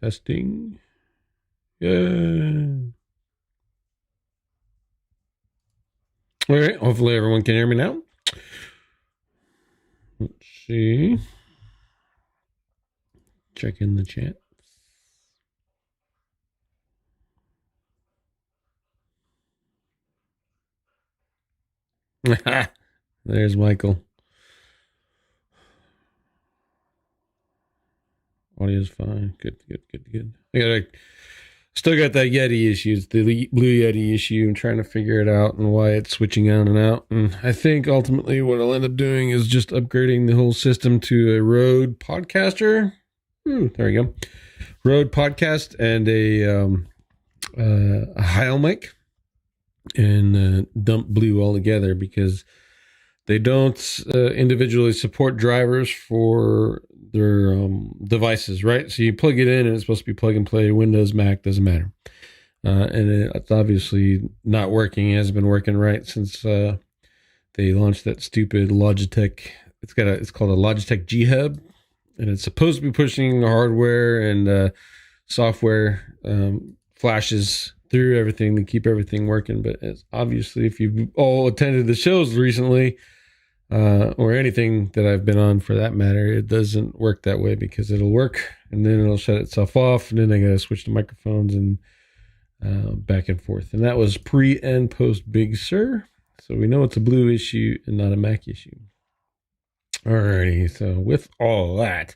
Testing. Yeah. All right. Hopefully everyone can hear me now. Let's see. Check in the chat. There's Michael. Audio's fine. Good. Still got that Yeti issue. It's the Blue Yeti issue. I'm trying to figure it out and why it's switching on and out. And I think ultimately what I'll end up doing is just upgrading the whole system to a Rode Podcaster. There we go. Rode Podcast and a Heil mic, and dump Blue altogether because they don't individually support drivers for their devices, right? So you plug it in and it's supposed to be plug and play. Windows, Mac, doesn't matter. And it's obviously not working. It hasn't been working right since they launched that stupid Logitech. It's called a Logitech G Hub, and it's supposed to be pushing hardware and software flashes through everything to keep everything working. But it's obviously, if you've all attended the shows recently, or anything that I've been on for that matter, it doesn't work that way because it'll work and then it'll shut itself off, and then I gotta switch to microphones and back and forth. And that was pre and post Big Sur, so we know it's a Blue issue and not a Mac issue. Alrighty, so with all that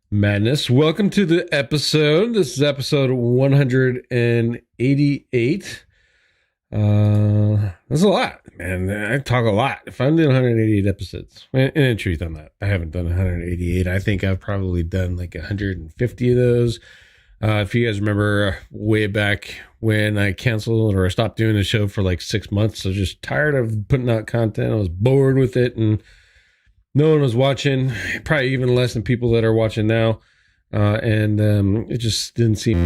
madness, welcome to the episode. This is episode 188. That's a lot, man. I talk a lot. If I'm doing 188 episodes, and in truth, I'm not. I haven't done 188. I think I've probably done like 150 of those. If you guys remember way back when I canceled or stopped doing the show for like 6 months, I was just tired of putting out content. I was bored with it, and no one was watching. Probably even less than people that are watching now, and it just didn't seem.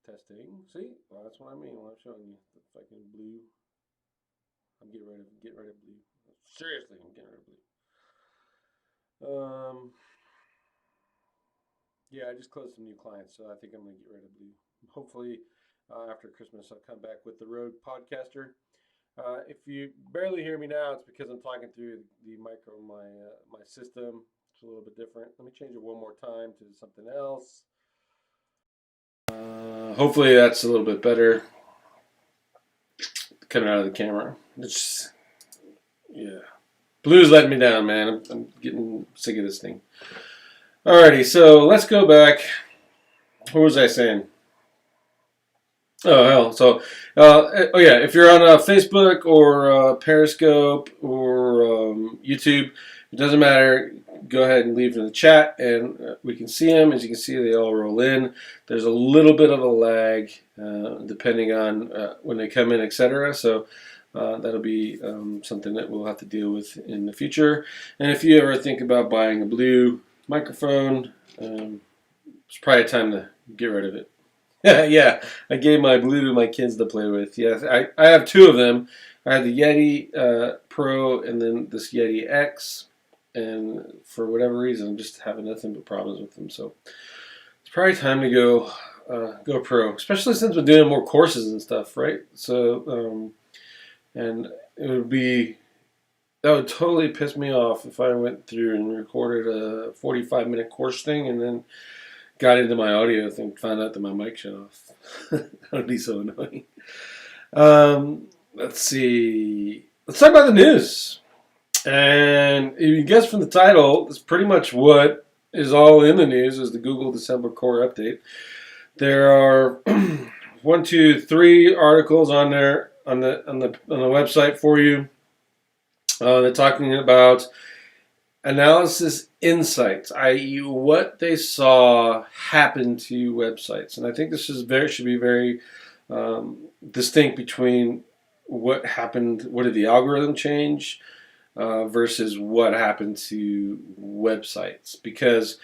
Testing. See? Well, that's what I mean when I'm showing you the fucking Blue. I'm getting rid of Blue. Seriously, I'm getting rid of Blue. Yeah, I just closed some new clients, so I think I'm gonna get rid of Blue. Hopefully, after Christmas, I'll come back with the Rode Podcaster. If you barely hear me now, it's because I'm talking through the micro my system. It's a little bit different. Let me change it one more time to something else. Hopefully that's a little bit better coming out of the camera. Yeah. Blue's letting me down, man. I'm getting sick of this thing. Alrighty, so let's go back. What was I saying? Oh, hell. So, if you're on Facebook or Periscope or YouTube, it doesn't matter. Go ahead and leave in the chat, and we can see them. As you can see, they all roll in. There's a little bit of a lag depending on when they come in, etc. So that'll be something that we'll have to deal with in the future. And if you ever think about buying a Blue microphone, it's probably time to get rid of it. Yeah, I gave my Blue to my kids to play with. Yeah, I have two of them. I have the Yeti Pro and then this Yeti X. And for whatever reason, I'm just having nothing but problems with them. So it's probably time to go pro, especially since we're doing more courses and stuff, right? So, and that would totally piss me off if I went through and recorded a 45-minute course thing and then got into my audio thing and found out that my mic shut off. That would be so annoying. Let's see. Let's talk about the news. And if you guess from the title, it's pretty much what is all in the news is the Google December core update. There are 1, 2, 3 articles on there on the website for you. They're talking about analysis insights, i.e., what they saw happen to websites, and I think this is should be very distinct between what happened, what did the algorithm change, versus what happened to websites, because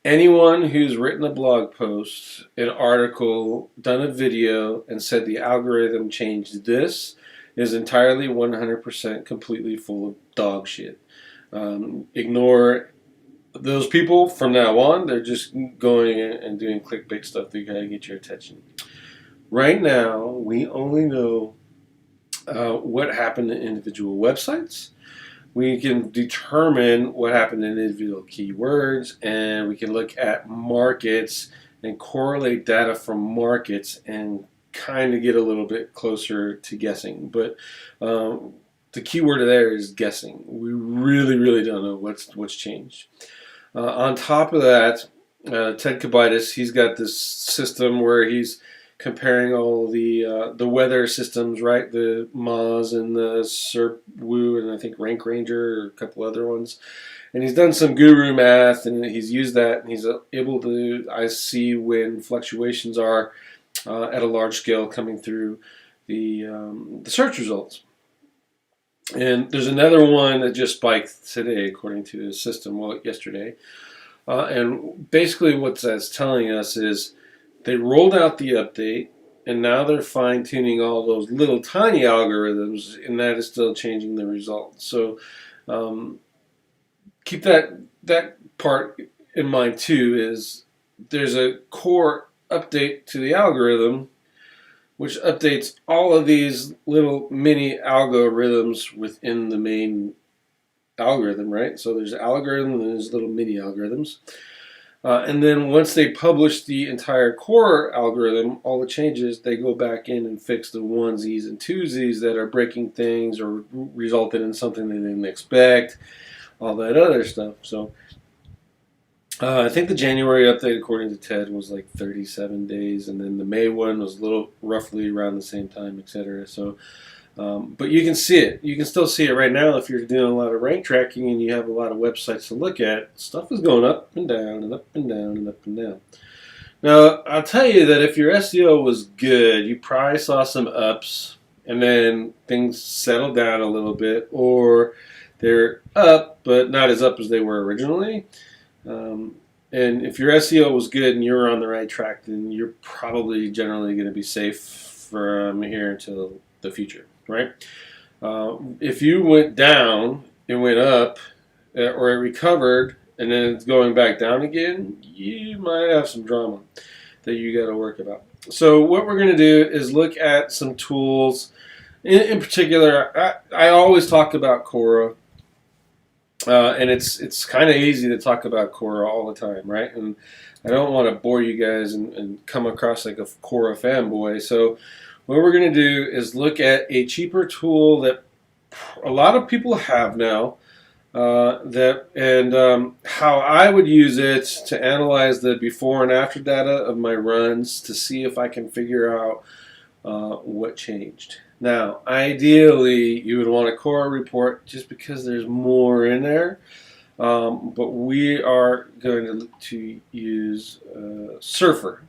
anyone who's written a blog post, an article, done a video, and said the algorithm changed this is entirely 100% completely full of dog shit. Ignore those people from now on. They're just going and doing clickbait stuff to kind of get your attention. Right now, we only know what happened to individual websites. We can determine what happened in individual keywords, and we can look at markets and correlate data from markets and kind of get a little bit closer to guessing. But the keyword there is guessing. We really don't know what's changed. On top of that, Ted Kabitis, he's got this system where he's comparing all the weather systems, right? The Moz and the SERPWoo and I think Rank Ranger or a couple other ones. And he's done some guru math, and he's used that, and he's able to, I see when fluctuations are at a large scale coming through the search results. And there's another one that just spiked today, according to his system, well, yesterday. And basically what that's telling us is they rolled out the update, and now they're fine-tuning all those little tiny algorithms, and that is still changing the results. So keep that part in mind too, is there's a core update to the algorithm which updates all of these little mini algorithms within the main algorithm, right? So there's algorithm and there's little mini algorithms. And then once they publish the entire core algorithm, all the changes, they go back in and fix the onesies and twosies that are breaking things or resulted in something they didn't expect, all that other stuff. So I think the January update, according to Ted, was like 37 days, and then the May one was a little roughly around the same time, etc. So, but you can see it. You can still see it right now if you're doing a lot of rank tracking and you have a lot of websites to look at. Stuff is going up and down and up and down and up and down. Now, I'll tell you that if your SEO was good, you probably saw some ups, and then things settled down a little bit, or they're up, but not as up as they were originally. And if your SEO was good and you're on the right track, then you're probably generally going to be safe from here until the future, right? If you went down, it went up, or it recovered, and then it's going back down again, you might have some drama that you got to work about. So what we're going to do is look at some tools. In particular, I always talk about Quora. And it's kind of easy to talk about Quora all the time, right? And I don't want to bore you guys and come across like a Quora fanboy. So what we're going to do is look at a cheaper tool that a lot of people have now, how I would use it to analyze the before and after data of my runs to see if I can figure out what changed. Now, ideally, you would want a Quora report just because there's more in there, but we are going to use Surfer,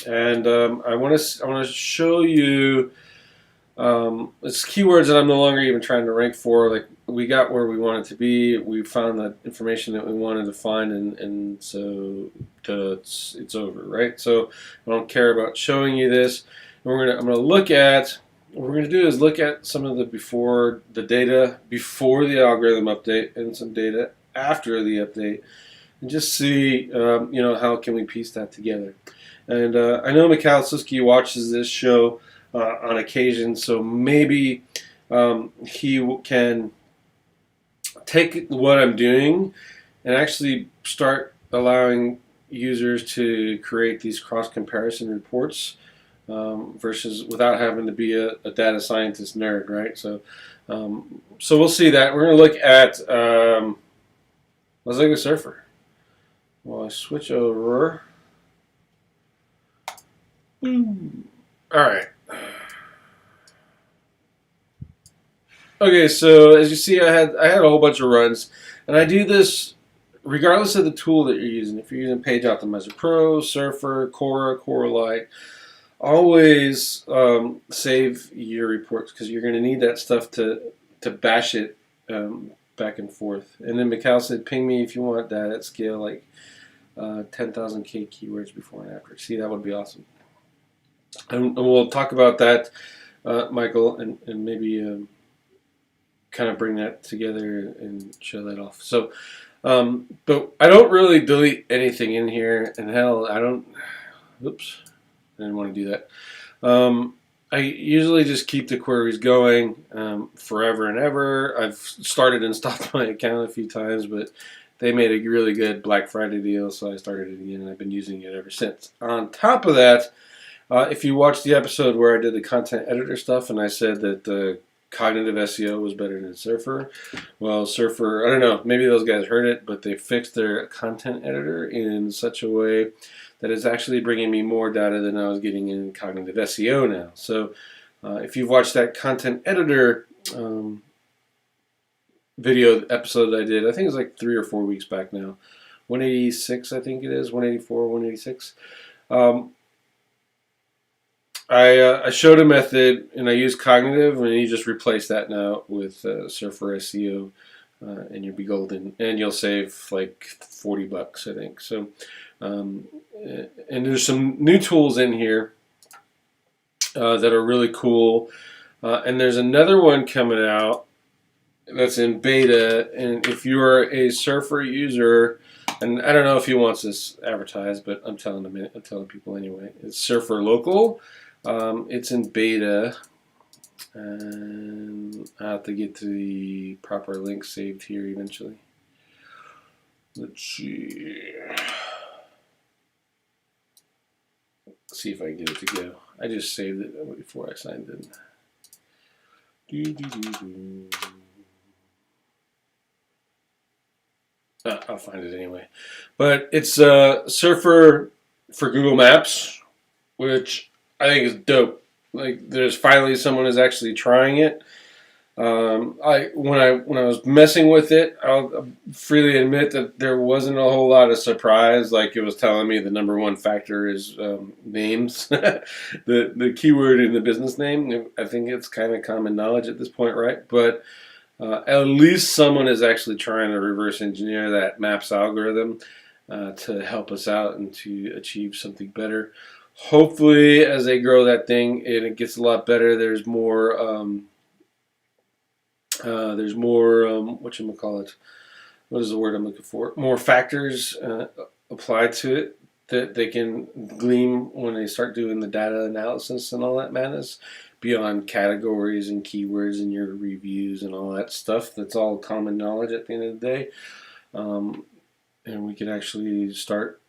and I want to show you it's keywords that I'm no longer even trying to rank for. Like, we got where we wanted to be, we found the information that we wanted to find, and so it's over, right? So I don't care about showing you this. I'm gonna look at. What we're going to do is look at some of the data before the algorithm update and some data after the update, and just see, how can we piece that together. And I know Mikhail Suski watches this show on occasion, so maybe he can take what I'm doing and actually start allowing users to create these cross-comparison reports. Versus without having to be a data scientist nerd, right? So we'll see that. We're going to look at let's look at Surfer. Well, I switch over. Boom. All right. Okay, so as you see, I had a whole bunch of runs, and I do this regardless of the tool that you're using. If you're using Page Optimizer Pro, Surfer, Cora Lite, always save your reports because you're going to need that stuff to bash it back and forth. And then Mikhail said, "Ping me if you want that at scale, like 10,000 K keywords before and after." See, that would be awesome. And we'll talk about that, Michael, and maybe kind of bring that together and show that off. So, but I don't really delete anything in here, and hell, I don't. Oops, I didn't want to do that. I usually just keep the queries going forever and ever. I've started and stopped my account a few times, but they made a really good Black Friday deal, so I started it again, and I've been using it ever since. On top of that, if you watched the episode where I did the content editor stuff and I said that cognitive SEO was better than Surfer, well, Surfer, I don't know, maybe those guys heard it, but they fixed their content editor in such a way that it's actually bringing me more data than I was getting in cognitive SEO now. So if you've watched that content editor video episode that I did, I think it's like 3 or 4 weeks back now, 186 I think it is, 184, 186. I showed a method, and I used cognitive, and you just replace that now with Surfer SEO, and you'll be golden, and you'll save like $40, I think. So, and there's some new tools in here that are really cool, and there's another one coming out that's in beta, and if you're a Surfer user, and I don't know if he wants this advertised, but I'm telling people anyway. It's Surfer Local. It's in beta, and I have to get to the proper link saved here eventually. Let's see. See if I can get it to go. I just saved it before I signed in. I'll find it anyway. But it's Surfer for Google Maps, which I think is dope. Like, there's finally someone who's actually trying it. When I was messing with it, I'll freely admit that there wasn't a whole lot of surprise. Like, it was telling me the number one factor is names, the keyword in the business name. I think it's kind of common knowledge at this point, right? But at least someone is actually trying to reverse engineer that Maps algorithm to help us out and to achieve something better. Hopefully, as they grow that thing and it gets a lot better, there's more whatchamacallit, what is the word I'm looking for? More factors applied to it that they can glean when they start doing the data analysis and all that madness, beyond categories and keywords and your reviews and all that stuff. That's all common knowledge at the end of the day. And we can actually start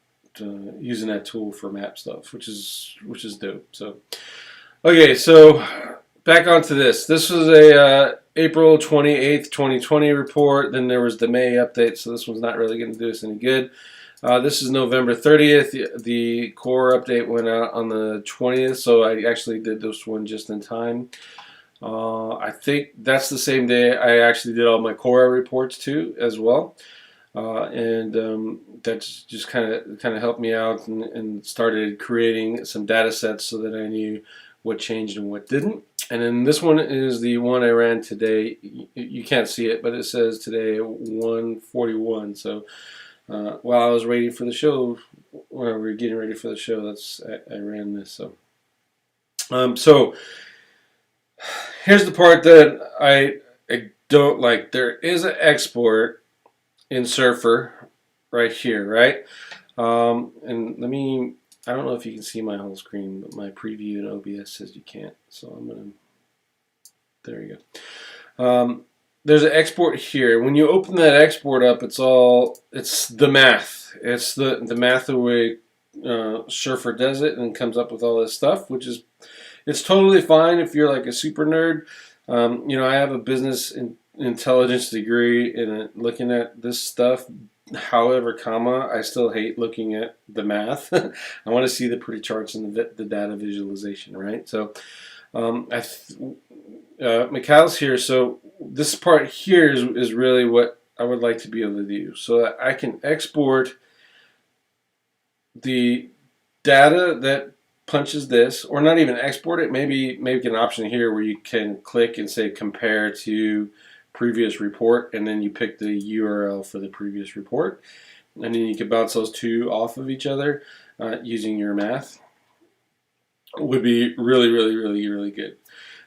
using that tool for map stuff, which is dope. So, okay, so back onto this. This was a April 28th, 2020 report. Then there was the May update, so this one's not really going to do us any good. This is November 30th. The core update went out on the 20th, so I actually did this one just in time. I think that's the same day I actually did all my core reports too, as well. And that's just kind of helped me out and started creating some data sets so that I knew what changed and what didn't. And then this one is the one I ran today. You can't see it, but it says today 1:41. So while I was waiting for the show, when we were getting ready for the show, I ran this. So here's the part that I don't like. There is an export in Surfer right here, right? And I don't know if you can see my whole screen, but my preview in OBS says you can't. So there you go. There's an export here. When you open that export up, it's the math. It's the math the way Surfer does it and comes up with all this stuff, it's totally fine if you're like a super nerd. I have a business intelligence degree in looking at this stuff, However, comma, I still hate looking at the math. I want to see the pretty charts and the data visualization, right? So Mikhail's here. So this part here is really what I would like to be able to do, so that I can export the data that punches this, or not even export it. Maybe make an option here where you can click and say compare to previous report, and then you pick the URL for the previous report, and then you can bounce those two off of each other using your math. Would be really, really, really, really good.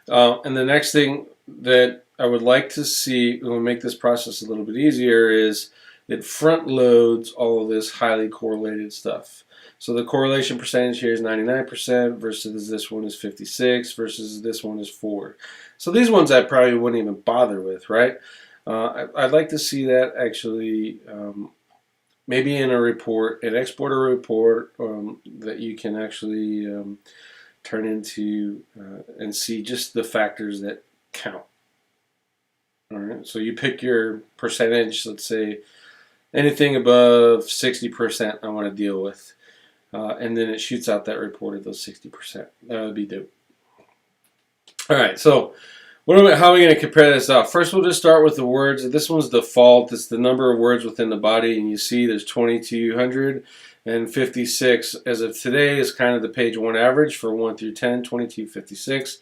And the next thing that I would like to see, will make this process a little bit easier, is it front loads all of this highly correlated stuff. So the correlation percentage here is 99% versus this one is 56 versus this one is 4. So these ones I probably wouldn't even bother with, right? I'd like to see that actually maybe in a report, an export a report that you can actually turn into and see just the factors that count. All right, so you pick your percentage, let's say anything above 60% I want to deal with. And then it shoots out that report of those 60%. That would be dope. All right, so how are we going to compare this out? First, we'll just start with the words. This one's default. It's the number of words within the body, and you see there's 2,256 as of today is kind of the page one average for 1 through 10, 2256.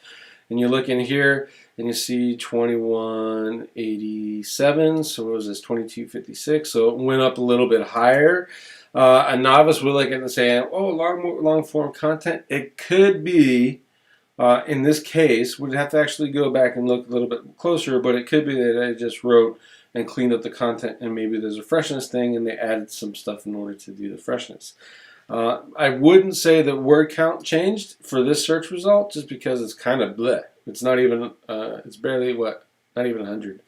And you look in here and you see 2187. So what was this? 2256. So it went up a little bit higher. A novice would look at it and say, "Oh, long form content." It could be. In this case, we'd have to actually go back and look a little bit closer, but it could be that I just wrote and cleaned up the content, and maybe there's a freshness thing, and they added some stuff in order to do the freshness. I wouldn't say that word count changed for this search result, just because it's kind of bleh. It's not even, it's barely not even 100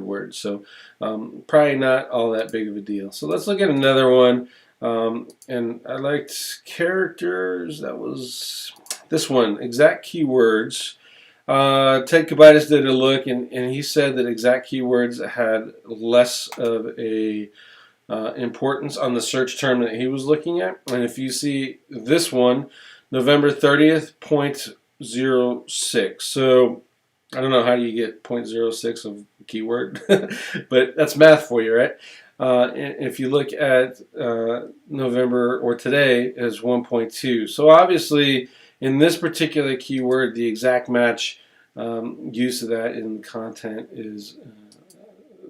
words. So probably not all that big of a deal. So let's look at another one. And I liked characters. That was this one, exact keywords. Ted Kabitis did a look, and he said that exact keywords had less of a importance on the search term that he was looking at. And if you see this one, November 30th, 0.06. So I don't know how you get 0.06 of a keyword, but that's math for you, right? If you look at November or today as 1.2. So obviously in this particular keyword, the exact match use of that in the content is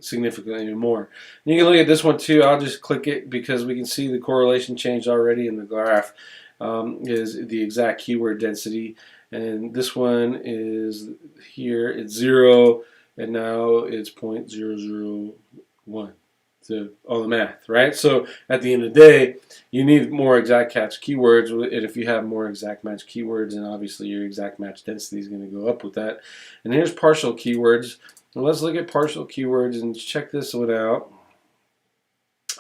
significantly more. And you can look at this one too. I'll just click it because we can see the correlation change already in the graph is the exact keyword density. And this one is here, it's 0, and now it's 0.001. So all the math, right? So at the end of the day, you need more exact match keywords, and if you have more exact match keywords, then obviously your exact match density is going to go up with that. And here's partial keywords. Well, let's look at partial keywords and check this one out.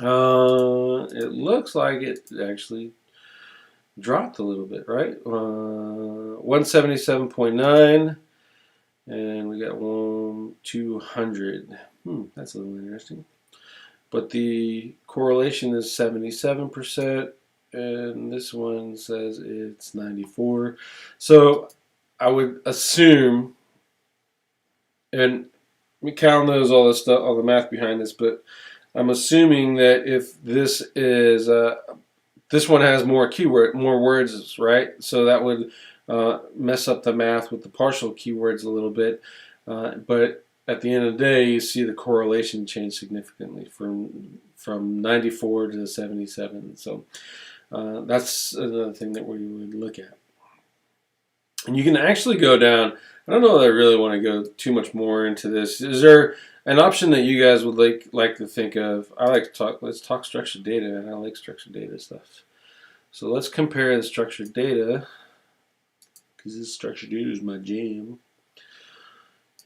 It looks like it actually dropped a little bit, right? 177.9, and we got 200. That's a little interesting. But the correlation is 77%, and this one says it's 94. So I would assume, and Cal knows all this stuff, all the math behind this, but I'm assuming that if this is this one has more words, right? So that would mess up the math with the partial keywords a little bit. But at the end of the day, you see the correlation change significantly from 94 to 77. So that's another thing that we would look at. And you can actually go down. I don't know that I really want to go too much more into this. Is there an option that you guys would like to think of? I like to talk. Let's talk structured data, and I like structured data stuff. So let's compare the structured data, because this structured data is my jam.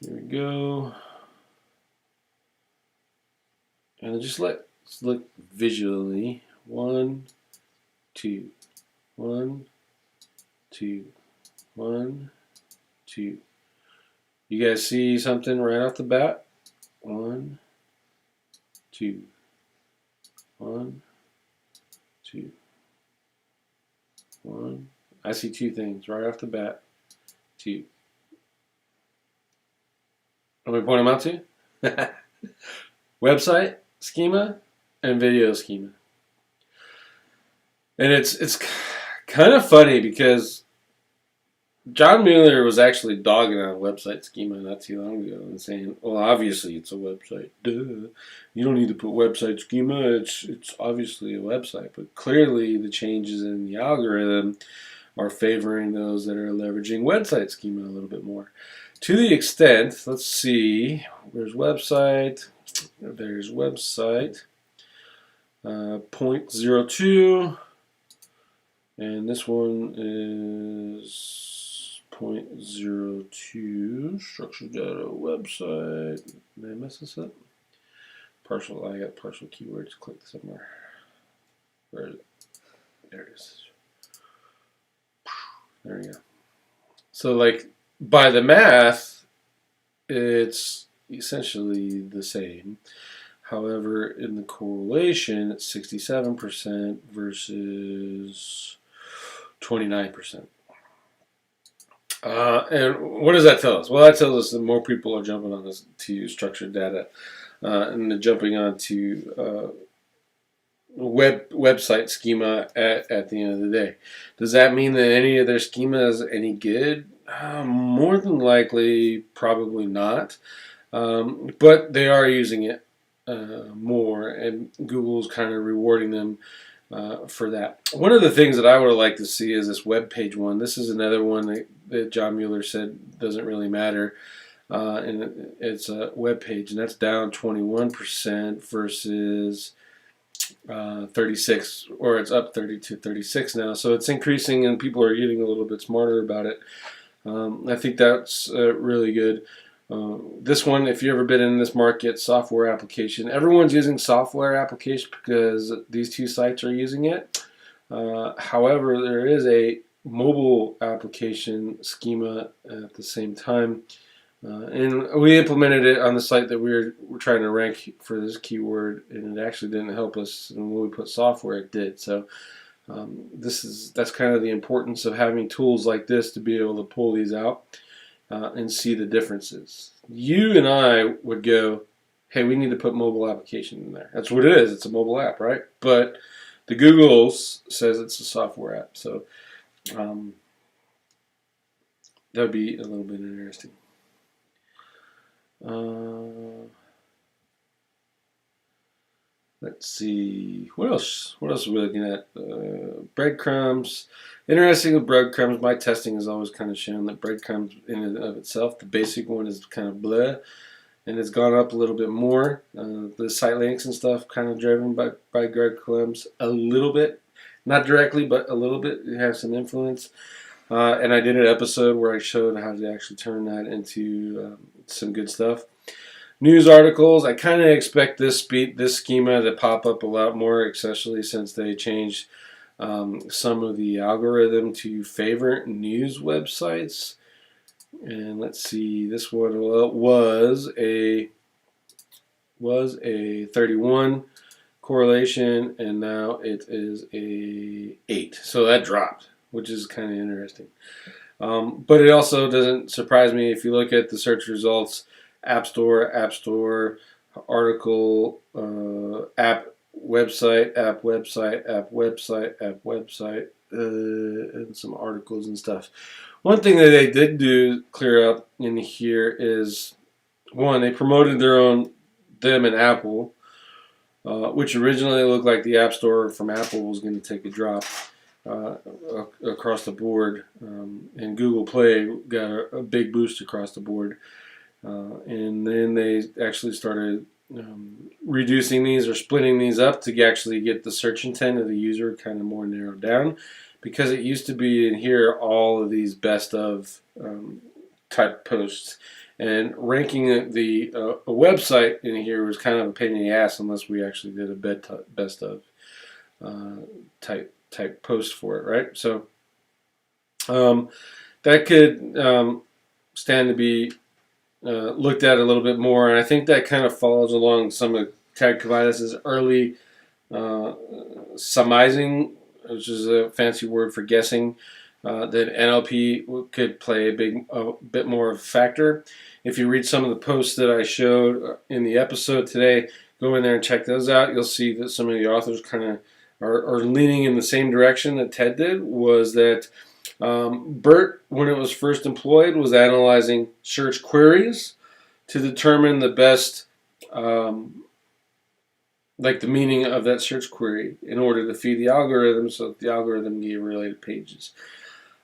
Here we go. And just let's look visually. 1, 2, 1, 2, 1, 2. You guys see something right off the bat? 1, 2, 1, 2, 1. I see 2 things right off the bat. 2. Let me point them out to you. Website schema and video schema. And it's kind of funny because John Mueller was actually dogging on website schema not too long ago and saying, well, obviously it's a website. Duh. You don't need to put website schema. It's obviously a website. But clearly the changes in the algorithm are favoring those that are leveraging website schema a little bit more. To the extent, let's see, there's website, 0.02, and this one is 0.02, structured data website. Did I mess this up? Partial, I got partial keywords clicked somewhere. Where is it? There it is. There we go. So like by the math, it's essentially the same. However, in the correlation, it's 67% versus 29%. And what does that tell us? Well, that tells us that more people are jumping on this to use structured data, and they're jumping onto website schema at the end of the day. Does that mean that any of their schema is any good? More than likely, probably not. But they are using it more, and Google's kind of rewarding them for that. One of the things that I would like to see is this web page one. This is another one that John Mueller said doesn't really matter. And it's a web page, and that's down 21% versus 36, or it's up 30 to 36 now. So it's increasing, and people are getting a little bit smarter about it. I think that's really good. This one, if you've ever been in this market, software application, everyone's using software application because these two sites are using it. However, there is a mobile application schema at the same time. And we implemented it on the site that we're trying to rank for this keyword, and it actually didn't help us. And when we put software, it did. So that's kind of the importance of having tools like this to be able to pull these out and see the differences. You and I would go, hey, we need to put mobile application in there. That's what it is. It's a mobile app, right? But the Google says it's a software app. So that would be a little bit interesting. Let's see, what else are we looking at? Breadcrumbs. Interesting with breadcrumbs, my testing has always kind of shown that breadcrumbs in and of itself, the basic one is kind of bleh, and it's gone up a little bit more. The site links and stuff kind of driven by breadcrumbs a little bit, not directly, but a little bit. It has some influence. And I did an episode where I showed how to actually turn that into some good stuff. News articles, I kind of expect this schema to pop up a lot more, especially since they changed some of the algorithm to favor news websites. And let's see, this one was a 31 correlation, and now it is a 8. So that dropped, which is kind of interesting. But it also doesn't surprise me if you look at the search results. App Store, article, app website, and some articles and stuff. One thing that they did do clear up in here is, one, they promoted them and Apple, which originally looked like the App Store from Apple was going to take a drop across the board, and Google Play got a big boost across the board. And then they actually started reducing these or splitting these up to actually get the search intent of the user kind of more narrowed down, because it used to be in here all of these best of type posts, and ranking a website in here was kind of a pain in the ass unless we actually did a best of type post for it, right? So that could stand to be looked at a little bit more, and I think that kind of follows along some of Ted Kavaitis' early Sumizing, which is a fancy word for guessing, that NLP could play a bit more of a factor. If you read some of the posts that I showed in the episode today, go in there and check those out. You'll see that some of the authors kind of are leaning in the same direction that Ted did. Was that BERT, when it was first employed, was analyzing search queries to determine the best, like the meaning of that search query in order to feed the algorithm so that the algorithm gave related pages.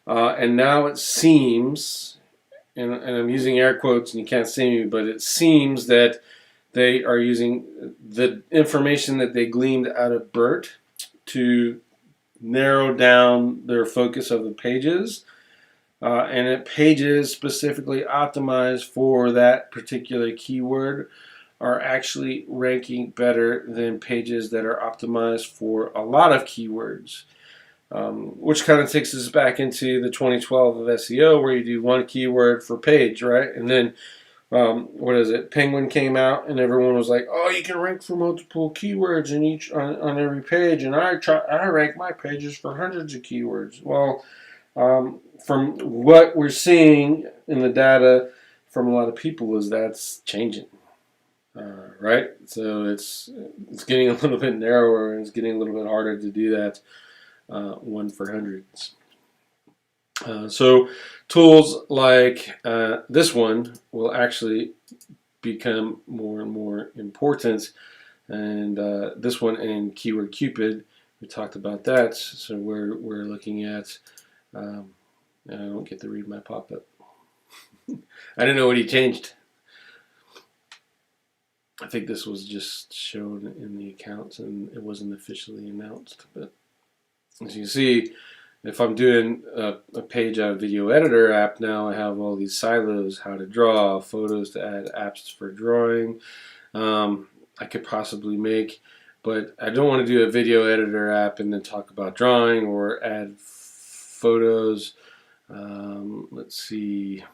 And now it seems, and I'm using air quotes and you can't see me, but it seems that they are using the information that they gleaned out of BERT to narrow down their focus of the pages, and it pages specifically optimized for that particular keyword are actually ranking better than pages that are optimized for a lot of keywords, which kind of takes us back into the 2012 of SEO, where you do one keyword for page, right? And then what is it? Penguin came out, and everyone was like, "Oh, you can rank for multiple keywords in each on every page." And I rank my pages for hundreds of keywords. Well, from what we're seeing in the data from a lot of people is that's changing, right? So it's getting a little bit narrower, and it's getting a little bit harder to do that one for hundreds. So tools like this one will actually become more and more important, and this one and Keyword Cupid, we talked about that. So we're looking at, I don't get to read my pop-up. I didn't know what he changed. I think this was just shown in the accounts and it wasn't officially announced, but as you can see, if I'm doing a page on a video editor app now, I have all these silos: how to draw, photos to add, apps for drawing. I could possibly make, but I don't want to do a video editor app and then talk about drawing or add photos. Let's see,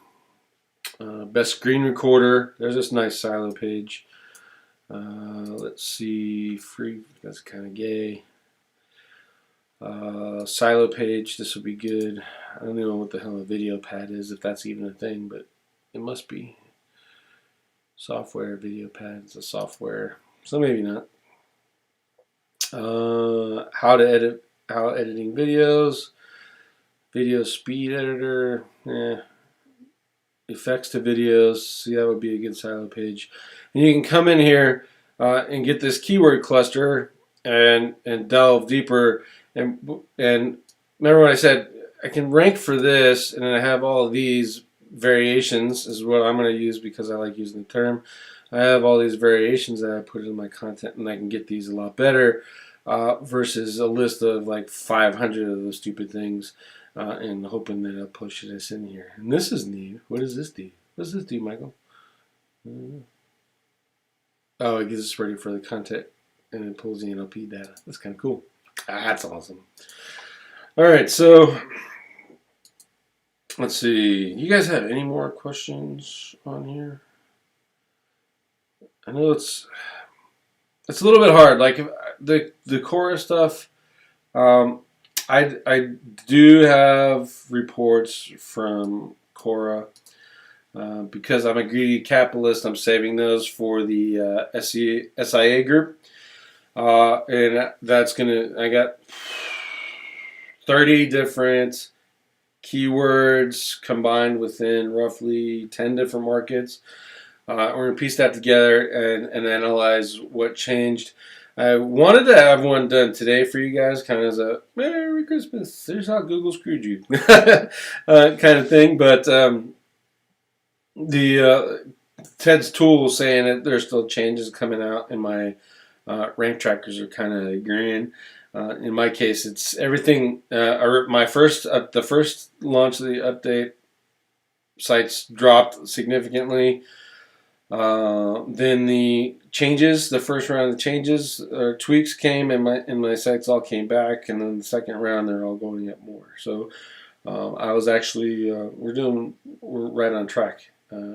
best screen recorder. There's this nice silo page. Let's see, free. That's kind of gay. Silo page, this would be good. I don't know what the hell a video pad is, if that's even a thing, but it must be. Software, video pad, it's a software, so maybe not. How editing videos, video speed editor, effects to videos, see, that would be a good silo page. And you can come in here and get this keyword cluster and delve deeper. And remember when I said I can rank for this, and then I have all of these variations, is what I'm going to use because I like using the term. I have all these variations that I put in my content, and I can get these a lot better versus a list of like 500 of those stupid things and hoping that I'll push this in here. And this is neat. What does this do? What does this do, Michael? Oh, it gets us ready for the content, and it pulls the NLP data. That's kind of cool. That's awesome. All right, so let's see. You guys have any more questions on here? I know it's a little bit hard. Like the Quora stuff, I do have reports from Quora. Because I'm a greedy capitalist, I'm saving those for the SIA group. And that's I got 30 different keywords combined within roughly 10 different markets. We're going to piece that together and analyze what changed. I wanted to have one done today for you guys, kind of as a Merry Christmas, here's how Google screwed you kind of thing. But the Ted's tool saying that there's still changes coming out, and my rank trackers are kind of agreeing. In my case, it's everything. The first launch of the update, sites dropped significantly. Then the changes, the first round of the tweaks came, and my sites all came back. And then the second round, they're all going up more. So I was actually we're right on track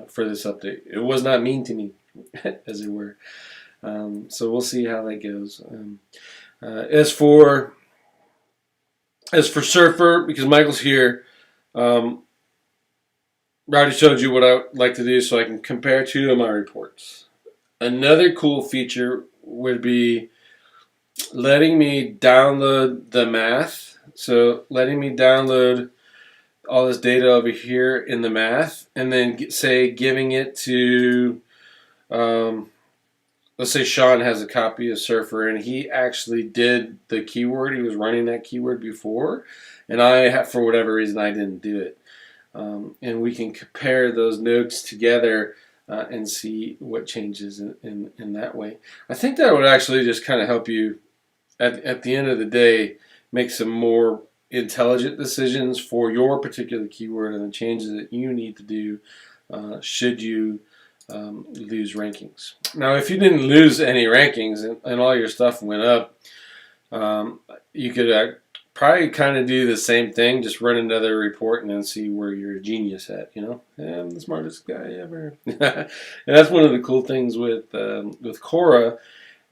for this update. It was not mean to me, as it were. So we'll see how that goes. As for Surfer, because Michael's here, Rowdy showed you what I like to do so I can compare two of my reports. Another cool feature would be letting me download the math. So letting me download all this data over here in the math, and then giving it to, let's say Sean has a copy of Surfer, and he actually did the keyword. He was running that keyword before, and for whatever reason, I didn't do it. And we can compare those notes together and see what changes in that way. I think that would actually just kind of help you at the end of the day make some more intelligent decisions for your particular keyword and the changes that you need to do should you lose rankings. Now, if you didn't lose any rankings and all your stuff went up, you could probably kind of do the same thing, just run another report and then see where you're a genius at. I'm the smartest guy ever. And that's one of the cool things with Quora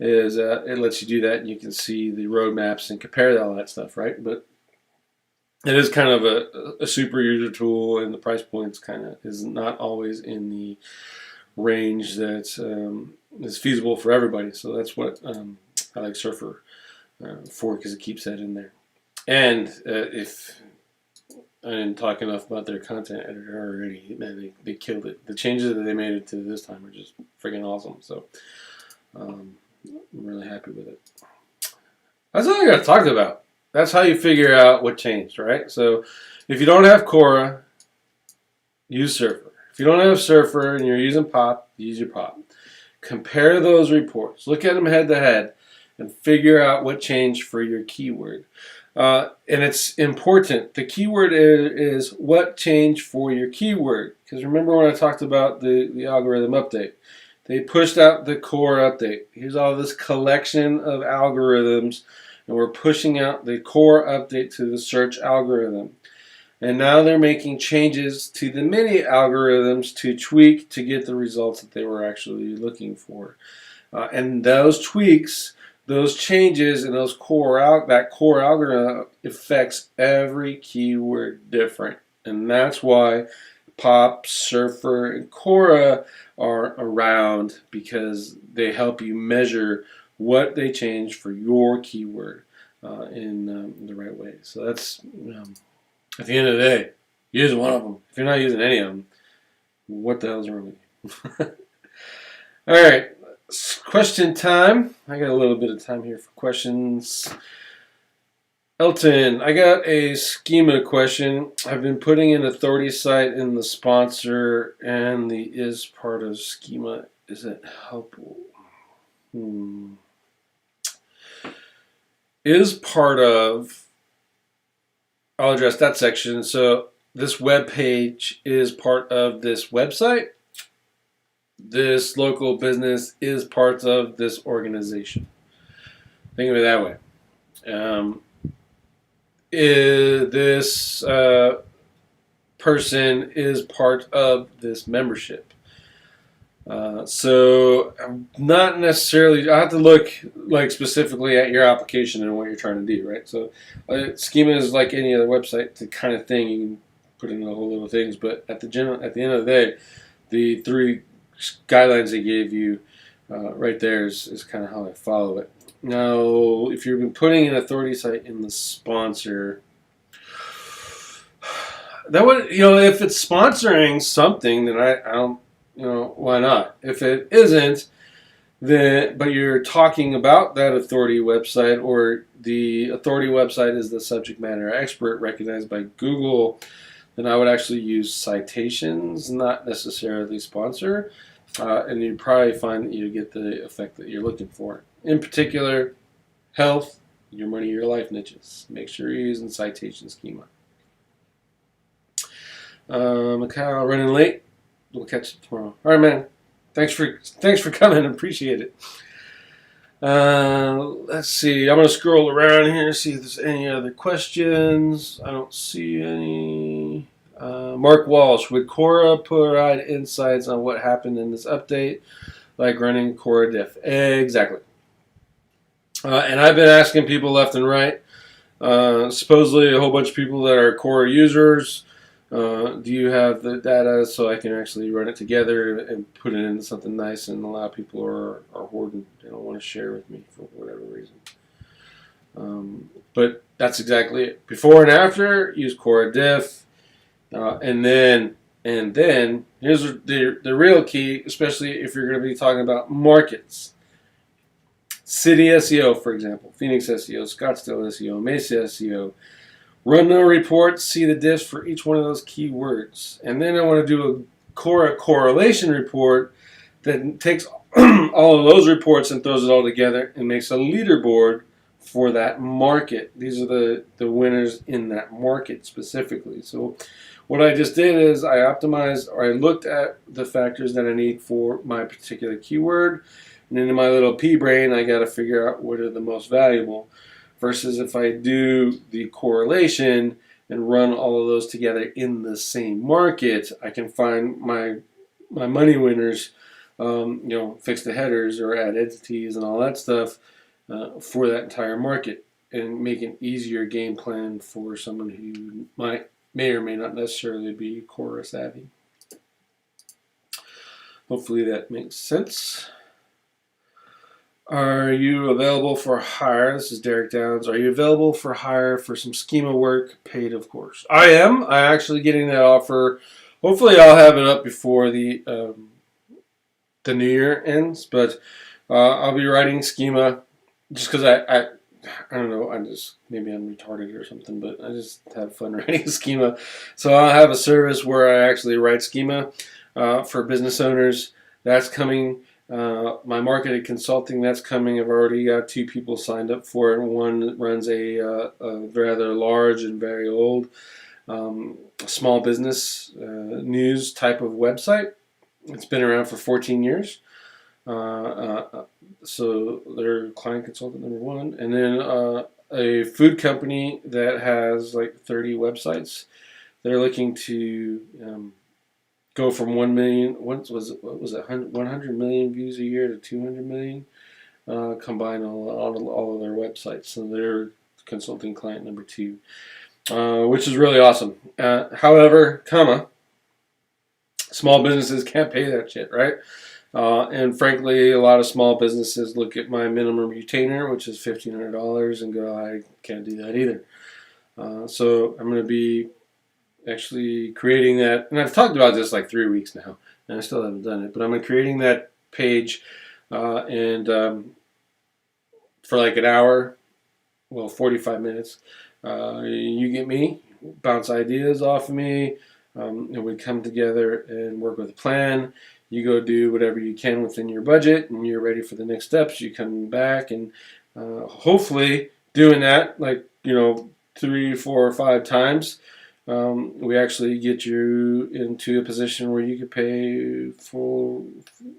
is it lets you do that, and you can see the roadmaps and compare all that stuff, right? But it is kind of a super user tool, and the price points kind of is not always in the range that is feasible for everybody. So that's what I like Surfer for, because it keeps that in there. And if I didn't talk enough about their content editor already, man, they killed it. The changes that they made it to this time are just freaking awesome. So I'm really happy with it. That's all I got to talk about. That's how you figure out what changed, right? So if you don't have Quora, use Surfer. If you don't have Surfer and you're using Pop, use your Pop. Compare those reports. Look at them head to head and figure out what changed for your keyword. And it's important. The keyword is what changed for your keyword. Because remember when I talked about the algorithm update? They pushed out the core update. Here's all this collection of algorithms, and we're pushing out the core update to the search algorithm. And now they're making changes to the mini algorithms to tweak to get the results that they were actually looking for. And those tweaks, those changes, and that core algorithm affects every keyword different. And that's why Pop, Surfer, and Quora are around, because they help you measure what they change for your keyword in the right way. So that's, at the end of the day, use one of them. If you're not using any of them, what the hell's wrong with you? All right, question time. I got a little bit of time here for questions. Elton, I got a schema question. I've been putting an authority site in the sponsor and the is part of schema. Is it helpful? Is part of, I'll address that section. So this web page is part of this website. This local business is part of this organization. Think of it that way. This person is part of this membership. So I'm not necessarily, I have to look like specifically at your application and what you're trying to do, right? So schema is like any other website, the kind of thing you can put in a whole little things, but at the end of the day, the 3 guidelines they gave you right there is kind of how I follow it. Now, if you've been putting an authority site in the sponsor, that would, if it's sponsoring something, then I don't, why not? If it isn't, then, but you're talking about that authority website, or the authority website is the subject matter expert recognized by Google, then I would actually use citations, not necessarily sponsor, and you'd probably find that you get the effect that you're looking for. In particular, health, your money, your life niches. Make sure you're using citation schema. Mikhail, running late. We'll catch you tomorrow. All right, man. Thanks for coming. Appreciate it. Let's see. I'm going to scroll around here, see if there's any other questions. I don't see any. Mark Walsh, would Quora provide insights on what happened in this update, like running Quora diff? Exactly. And I've been asking people left and right. Supposedly a whole bunch of people that are core users. Do you have the data so I can actually run it together and put it into something nice, and a lot of people are hoarding. They don't want to share with me for whatever reason. But that's exactly it. Before and after, use core diff. And then here's the real key, especially if you're going to be talking about markets. City SEO, for example, Phoenix SEO, Scottsdale SEO, Mesa SEO. Run the report, see the diffs for each one of those keywords. And then I want to do a correlation report that takes all of those reports and throws it all together and makes a leaderboard for that market. These are the winners in that market specifically. So what I just did is I optimized, or I looked at the factors that I need for my particular keyword. And then in my little pea brain, I got to figure out what are the most valuable. Versus if I do the correlation and run all of those together in the same market, I can find my money winners, fix the headers or add entities and all that stuff for that entire market, and make an easier game plan for someone who may or may not necessarily be core savvy. Hopefully that makes sense. Are you available for hire? This is Derek Downs. Are you available for hire for some schema work? Paid, of course. I am. I'm actually getting that offer. Hopefully I'll have it up before the new year ends. But I'll be writing schema just because I don't know. Maybe I'm retarded or something, but I just have fun writing schema. So I'll have a service where I actually write schema for business owners. That's coming. My marketing consulting, that's coming. I've already got 2 people signed up for it. One runs a rather large and very old small business news type of website. It's been around for 14 years. So they're client consultant number 1. And then a food company that has like 30 websites. They're looking to go from 1 million, what was it, 100 million views a year to 200 million, combine all of their websites. So they're consulting client number 2, which is really awesome. However, small businesses can't pay that shit, right? And frankly, a lot of small businesses look at my minimum retainer, which is $1,500, and go, I can't do that either. So I'm going to be actually creating that, and I've talked about this like 3 weeks now, and I still haven't done it, but I'm creating that page, and for like an hour, 45 minutes, you get me, bounce ideas off of me, and we come together and work with a plan. You go do whatever you can within your budget, and you're ready for the next steps. You come back, and hopefully doing that, 3, 4, or 5 times, we actually get you into a position where you could pay for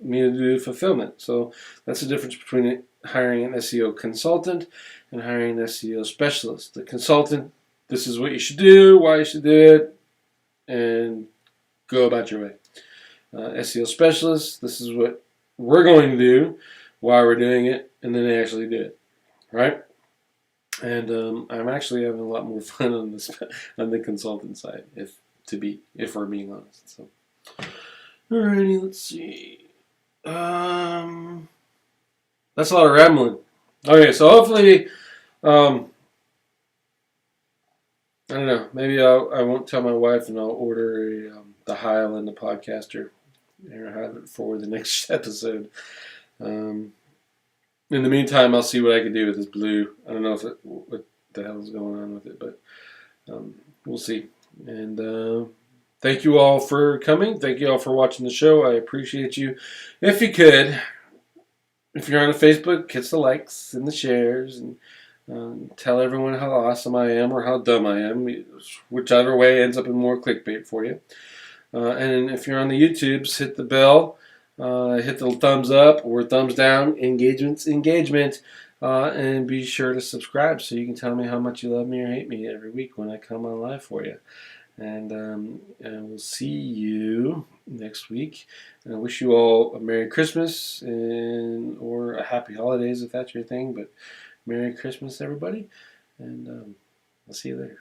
me to do fulfillment. So that's the difference between hiring an SEO consultant and hiring an SEO specialist. The consultant, this is what you should do, why you should do it, and go about your way. SEO specialist, this is what we're going to do, why we're doing it, and then they actually do it, right? And I'm actually having a lot more fun on the consultant side, if we're being honest. So, alrighty, let's see. That's a lot of rambling. Okay, so hopefully, I don't know. Maybe I won't tell my wife, and I'll order the Heil and the Podcaster, and have it for the next episode. In the meantime, I'll see what I can do with this blue. I don't know what the hell is going on with it, but we'll see. And thank you all for coming. Thank you all for watching the show. I appreciate you. If you could, if you're on Facebook, hit the likes and the shares, and tell everyone how awesome I am or how dumb I am, whichever way ends up in more clickbait for you. And if you're on the YouTubes, hit the bell. Hit the thumbs up or thumbs down, engagement, and be sure to subscribe so you can tell me how much you love me or hate me every week when I come on live for you. And we'll see you next week. And I wish you all a Merry Christmas or a Happy Holidays if that's your thing. But Merry Christmas, everybody, and I'll see you later.